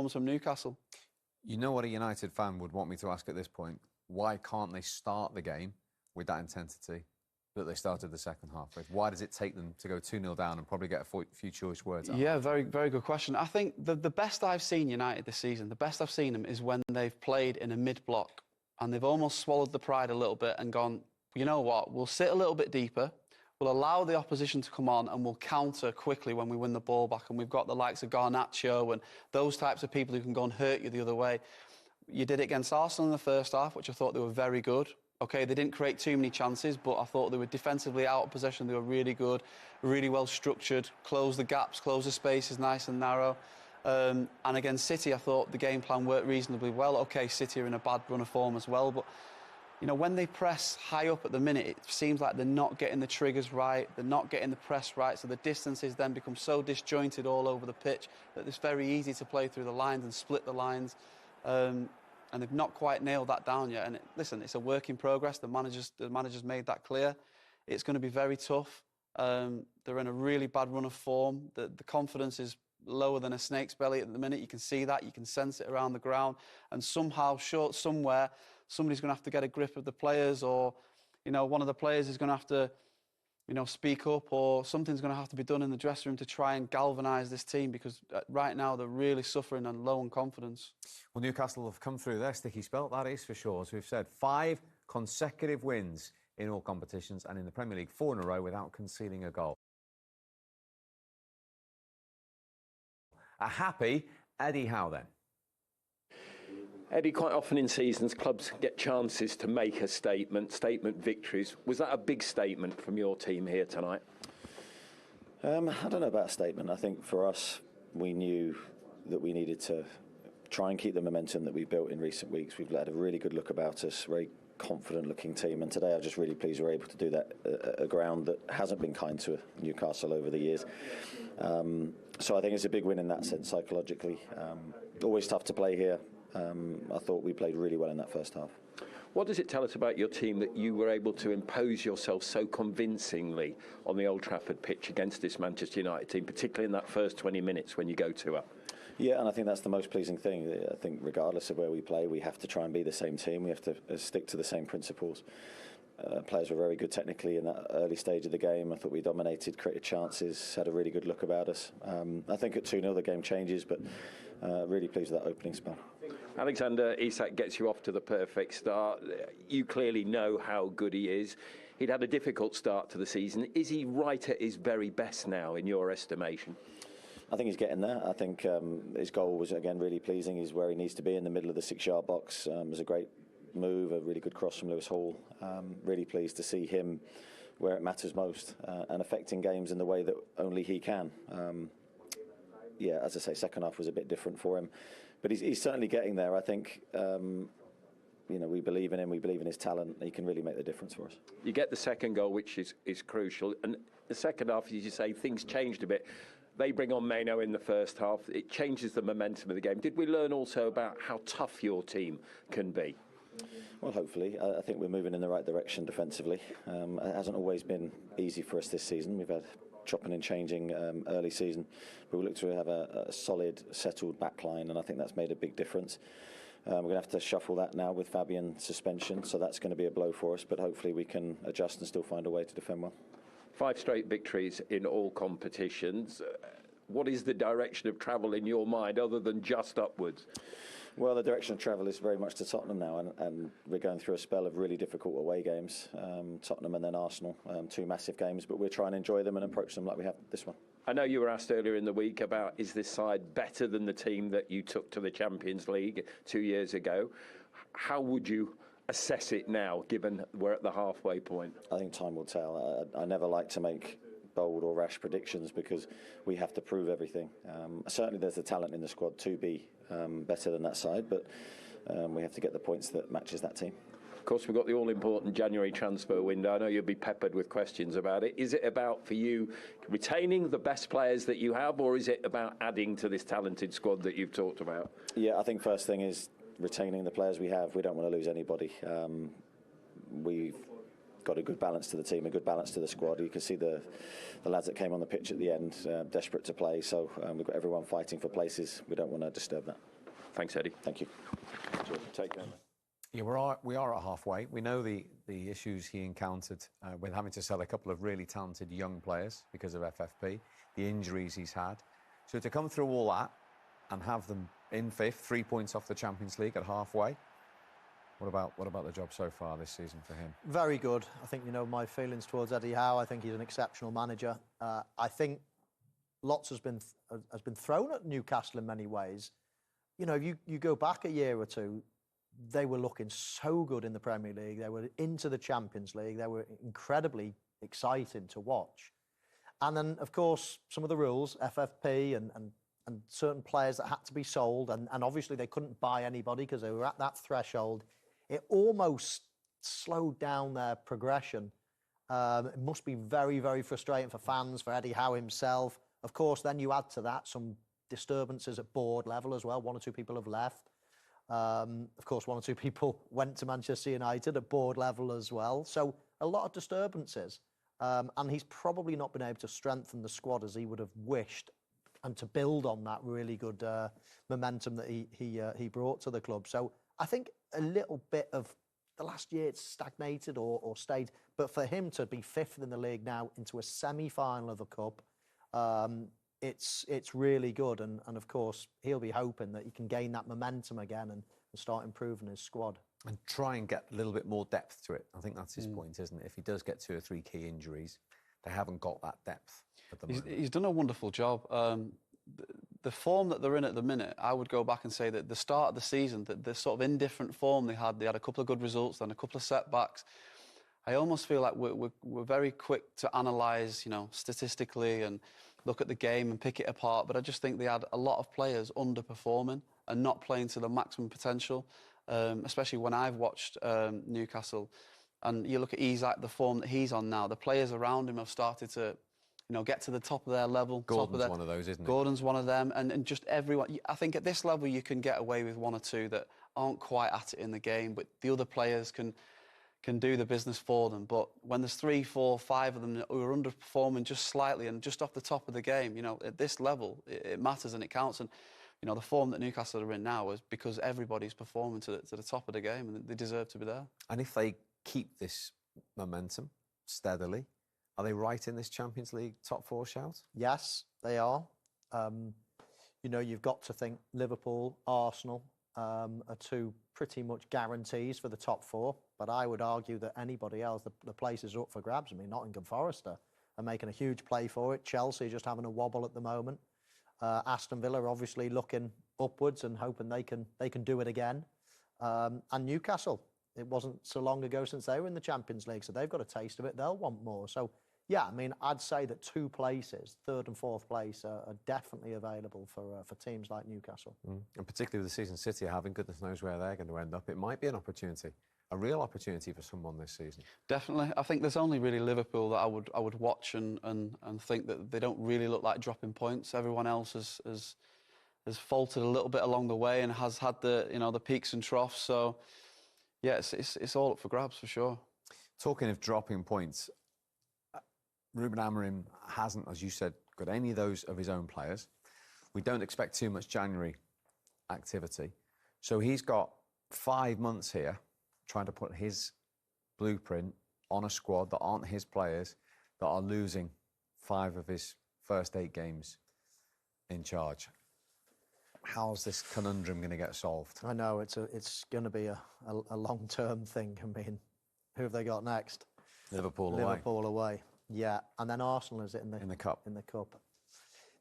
from Newcastle. You know what a United fan would want me to ask at this point? Why can't they start the game with that intensity that they started the second half with? Why does it take them to go 2-0 down and probably get a few choice words out? Yeah, very, very good question. I think the best I've seen United this season, the best I've seen them is when they've played in a mid-block and they've almost swallowed the pride a little bit and gone, you know what, we'll sit a little bit deeper, we'll allow the opposition to come on and we'll counter quickly when we win the ball back. And we've got the likes of Garnacho and those types of people who can go and hurt you the other way. You did it against Arsenal in the first half, which I thought they were very good. OK, they didn't create too many chances, but I thought they were defensively out of possession. They were really good, really well structured, closed the gaps, closed the spaces nice and narrow. And against City, I thought the game plan worked reasonably well. OK, City are in a bad run of form as well, but you know, when they press high up at the minute, it seems like they're not getting the triggers right, they're not getting the press right, so the distances then become so disjointed all over the pitch that it's very easy to play through the lines and split the lines. And they've not quite nailed that down yet. And listen, it's a work in progress. The manager's made that clear. It's going to be very tough. They're in a really bad run of form. The confidence is lower than a snake's belly at the minute. You can see that. You can sense it around the ground. And somehow, somewhere, somebody's going to have to get a grip of the players, or, you know, one of the players is going to have to, you know, speak up, or something's going to have to be done in the dressing room to try and galvanise this team, because right now they're really suffering and low on confidence. Well, Newcastle have come through their sticky spell, that is for sure. As we've said, 5 consecutive wins in all competitions, and in the Premier League 4 in a row without conceding a goal. A happy Eddie Howe then. Eddie, quite often in seasons, clubs get chances to make a statement victories. Was that a big statement from your team here tonight? I don't know about a statement. I think for us, we knew that we needed to try and keep the momentum that we've built in recent weeks. We've had a really good look about us, very confident-looking team, and today I'm just really pleased we're able to do that at a ground that hasn't been kind to Newcastle over the years. So I think it's a big win in that sense, psychologically. Always tough to play here. I thought we played really well in that first half. What does it tell us about your team that you were able to impose yourself so convincingly on the Old Trafford pitch against this Manchester United team, particularly in that first 20 minutes when you go 2-up? Yeah, and I think that's the most pleasing thing. I think regardless of where we play, we have to try and be the same team. We have to stick to the same principles. Players were very good technically in that early stage of the game. I thought we dominated, created chances, had a really good look about us. I think at 2-0 the game changes, but really pleased with that opening spell. Alexander Isak gets you off to the perfect start. You clearly know how good he is. He'd had a difficult start to the season. Is he right at his very best now, in your estimation? I think he's getting there. I think his goal was, again, really pleasing. He's where he needs to be in the middle of the 6-yard box. It was a great move, a really good cross from Lewis Hall. Really pleased to see him where it matters most and affecting games in the way that only he can. Yeah, as I say, second half was a bit different for him, but he's certainly getting there. I think you know, we believe in him, we believe in his talent. He can really make the difference for us. You get the second goal, which is crucial, and the second half, as you say, things changed a bit. They bring on Maino in the first half. It changes the momentum of the game. Did we learn also about how tough your team can be? Well, hopefully. I think we're moving in the right direction defensively. It hasn't always been easy for us this season. We've had chopping and changing early season, but we look to have a solid, settled back line, and I think that's made a big difference. We're going to have to shuffle that now with Fabian suspension, so that's going to be a blow for us, but hopefully we can adjust and still find a way to defend well. 5 straight victories in all competitions. What is the direction of travel in your mind other than just upwards? Well, the direction of travel is very much to Tottenham now, and we're going through a spell of really difficult away games, Tottenham and then Arsenal, 2 massive games, but we're trying to enjoy them and approach them like we have this one. I know you were asked earlier in the week about, is this side better than the team that you took to the Champions League 2 years ago? How would you assess it now, given we're at the halfway point? I think time will tell. I never like to make bold or rash predictions because we have to prove everything. Certainly there's the talent in the squad to be better than that side, but we have to get the points that matches that team. Of course, we've got the all-important January transfer window. I know you'll be peppered with questions about it. Is it about, for you, retaining the best players that you have, or is it about adding to this talented squad that you've talked about? Yeah, I think first thing is retaining the players we have. We don't want to lose anybody. We've got a good balance to the team, a good balance to the squad. You can see the lads that came on the pitch at the end, desperate to play. So we've got everyone fighting for places. We don't want to disturb that. Thanks, Eddie. Thank you. Take care. Yeah, we are at halfway. We know the issues he encountered with having to sell a couple of really talented young players because of FFP, the injuries he's had. So to come through all that and have them in fifth, 3 points off the Champions League at halfway, what about the job so far this season for him? Very good. I think you know my feelings towards Eddie Howe. I think he's an exceptional manager. I think lots has been thrown at Newcastle in many ways. You know, if you go back a year or two, they were looking so good in the Premier League. They were into the Champions League. They were incredibly exciting to watch. And then, of course, some of the rules, FFP and certain players that had to be sold, and obviously they couldn't buy anybody because they were at that threshold. It almost slowed down their progression. It must be very, very frustrating for fans, for Eddie Howe himself. Of course, then you add to that some disturbances at board level as well. 1 or 2 people have left. Of course, 1 or 2 people went to Manchester United at board level as well. So a lot of disturbances. And he's probably not been able to strengthen the squad as he would have wished and to build on that really good momentum that he brought to the club. So I think a little bit of the last year it's stagnated or stayed. But for him to be 5th in the league now into a semi-final of the Cup, it's really good. And of course, he'll be hoping that he can gain that momentum again and start improving his squad. And try and get a little bit more depth to it. I think that's his point, isn't it? If he does get 2 or 3 key injuries, they haven't got that depth at the moment. He's done a wonderful job. The form that they're in at the minute, I would go back and say that the start of the season, that the sort of indifferent form they had a couple of good results, then a couple of setbacks. I almost feel like we're very quick to analyse, you know, statistically and look at the game and pick it apart. But I just think they had a lot of players underperforming and not playing to their maximum potential. Especially when I've watched Newcastle, and you look at Isak, the form that he's on now, the players around him have started to, you know, get to the top of their level. Gordon's one of those, isn't he? Gordon's one of them, and just everyone. I think at this level you can get away with 1 or 2 that aren't quite at it in the game, but the other players can do the business for them. But when there's 3, 4, 5 of them who are underperforming just slightly and just off the top of the game, you know, at this level it matters and it counts. And you know, the form that Newcastle are in now is because everybody's performing to the top of the game and they deserve to be there. And if they keep this momentum steadily, are they right in this Champions League top 4 shout? Yes, they are. You know, you've got to think Liverpool, Arsenal are 2 pretty much guarantees for the top 4. But I would argue that anybody else, the place is up for grabs. I mean, Nottingham Forest are making a huge play for it. Chelsea are just having a wobble at the moment. Aston Villa are obviously looking upwards and hoping they can do it again. And Newcastle, it wasn't so long ago since they were in the Champions League, so they've got a taste of it. They'll want more. So, yeah, I mean, I'd say that 2 places, 3rd and 4th place, are definitely available for teams like Newcastle. And particularly with the season City are having, goodness knows where they're going to end up. It might be an opportunity. A real opportunity for someone this season. Definitely. I think there's only really Liverpool that I would watch and think that they don't really look like dropping points. Everyone else has faltered a little bit along the way and has had the peaks and troughs. So yeah, it's all up for grabs for sure. Talking of dropping points, Ruben Amorim hasn't, as you said, got any of those of his own players. We don't expect too much January activity. So he's got 5 months here trying to put his blueprint on a squad that aren't his players, that are losing 5 of his first 8 games in charge. How's this conundrum going to get solved? I know, it's going to be a long-term thing. I mean, who have they got next? Liverpool away. Liverpool away, yeah. And then Arsenal, is it, in the Cup? In the Cup.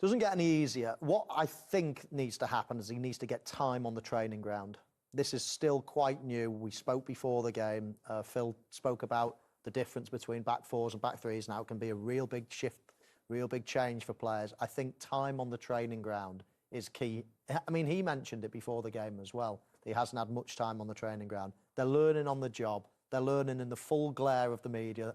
Doesn't get any easier. What I think needs to happen is he needs to get time on the training ground. This is still quite new. We spoke before the game. Phil spoke about the difference between back 4s and back 3s. Now it can be a real big shift, real big change for players. I think time on the training ground is key. I mean, he mentioned it before the game as well. He hasn't had much time on the training ground. They're learning on the job. They're learning in the full glare of the media,